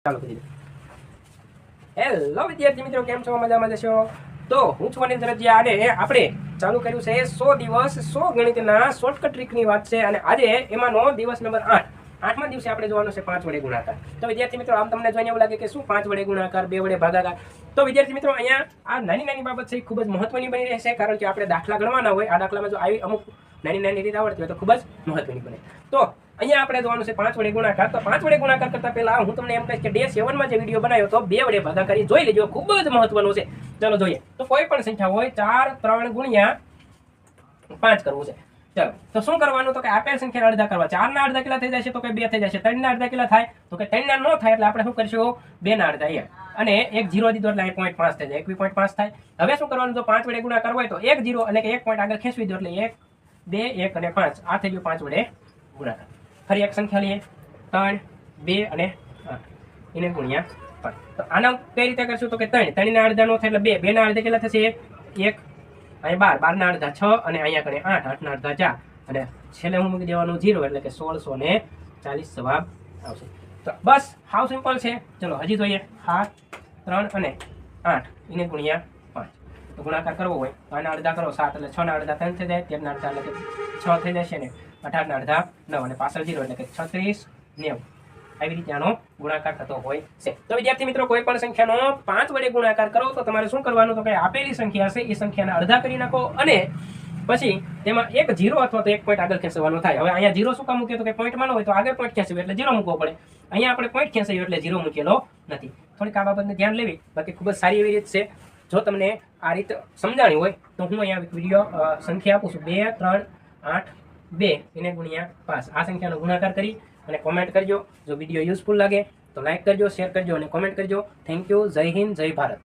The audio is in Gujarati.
ચાલો કરી દો। હેલો વિદ્યાર્થી મિત્રો, કેમ છો? મજામાં જશો? તો હું છું અનિલ ધરજીયા અને આપણે ચાલુ કર્યું છે 100 દિવસ 100 ગણિતના શોર્ટકટ ટ્રીકની વાત છે અને આજે એમાંનો દિવસ નંબર 8। 8મા દિવસે આપણે જોવાનું છે 5 વડે ગુણાકાર। તો વિદ્યાર્થી મિત્રો, આમ તમને જોઈને એવું લાગે કે શું 5 વડે ગુણાકાર, 2 વડે ભાગાકાર? તો વિદ્યાર્થી મિત્રો, અહીંયા આ નાની નાની બાબત છે, ખૂબ જ મહત્વની બની રહેશે, કારણ કે આપણે દાખલા ગણવાના હોય, આ દાખલામાં જો આવી અમુક નાની નાની રીત આવડતી હોય તો ખૂબ જ મહત્વની બને। તો અહીંયા આપણે જોવાનું છે 5 વડે ગુણાકાર। તો 5 વડે ગુણાકાર કરતા પહેલા હું તમને એમ કહીશ કે ડે 7 માં જે વિડીયો બનાવ્યો તો 2 વડે ભાગાકારી જોઈ લેજો, ખૂબ જ મહત્વનું છે। ચાલો જોઈએ। તો કોઈ પણ સંખ્યા હોય 4 3 ગુણ્યા 5 કરવું છે। ચાલો તો શું કરવાનું? તો કે આપેલ સંખ્યા અડધા કરવા। 4 ના અડધા કેટલા થઈ જશે? તો કે 2 થઈ જશે। 3 ના અડધા કેટલા થાય? તો કે 3 ના ન થાય, એટલે આપણે શું કરશું? 2 ના અડધા અહીંયા, અને એક 0 દીધો એટલે 1.5 થઈ જાય, 1.5 થાય। હવે શું કરવાનું? તો 5 વડે ગુણાકાર હોય તો 1 0 એટલે કે 1 પોઈન્ટ આગળ ખેંચવી દો, એટલે 1 2 1 અને 5 આ થઈ ગયું 5 વડે ગુણાકાર। ફરી એક સંખ્યા લઈએ, 3 2 અને 8 એને ગુણ્યા 5। તો આના કઈ રીતે કરશું? તો કે 3 ના અડધા નો થાય એટલે 2 2 ના અડધા કેટલા થશે? 1 અહીં 12 12 ના અડધા 6 અને અહીંયા કરે 8 8 ના અડધા 4 અને છેલ્લે હું મૂકી દેવાનું 0 એટલે કે 1640 જવાબ આવશે। તો બસ હાવ સિમ્પલ છે। ચલો હજી જોઈએ। 7 3 અને 8 એને ગુણ્યા 5। તો ગુણાકાર કરવો હોય તો આના અડધા કરો 7 એટલે 6 ના અડધા 3 થઈ જાય, 13 ના અડધા એટલે કે 6 થઈ જશે ને, 18 ના અડધા 9 અને પાછળ 0 એટલે કે 36 90। આવી રીતે આનો ગુણાકાર થતો હોય છે। તો વિદ્યાર્થી મિત્રો, કોઈ પણ સંખ્યાનો 5 વડે ગુણાકાર કરો તો તમારે શું કરવાનું? તો કે આપેલી સંખ્યા છે એ સંખ્યાના અડધા કરી નાખો અને પછી તેમાં એક 0 અથવા તો 1 પોઈન્ટ આગળ ખેંચવાનો થાય। હવે અહીંયા 0 શું કામ મૂક્યો? તો કે પોઈન્ટમાં ન હોય તો આગળ પોઈન્ટ ખેંચવું એટલે 0 મૂકવો પડે। અહીંયા આપણે પોઈન્ટ ખેંચાયું એટલે 0 મૂકેલો નથી। થોડીક આ બાબતને ધ્યાન લેવી, બાકી ખૂબ જ સારી એવી રીત છે। જો તમને આ રીત સમજાણી હોય તો હું અહીંયા વિડીયો સંખ્યા આપું છું, 2 3 8 2 એને ગુણ્યા 5। આ સંખ્યાનો ગુણાકાર કરી અને કોમેન્ટ કરજો। જો વિડીયો યુઝફુલ લાગે તો લાઈક કરજો, શેર કરજો અને કોમેન્ટ કરજો। Thank you. જય હિન્દ, જય ભારત।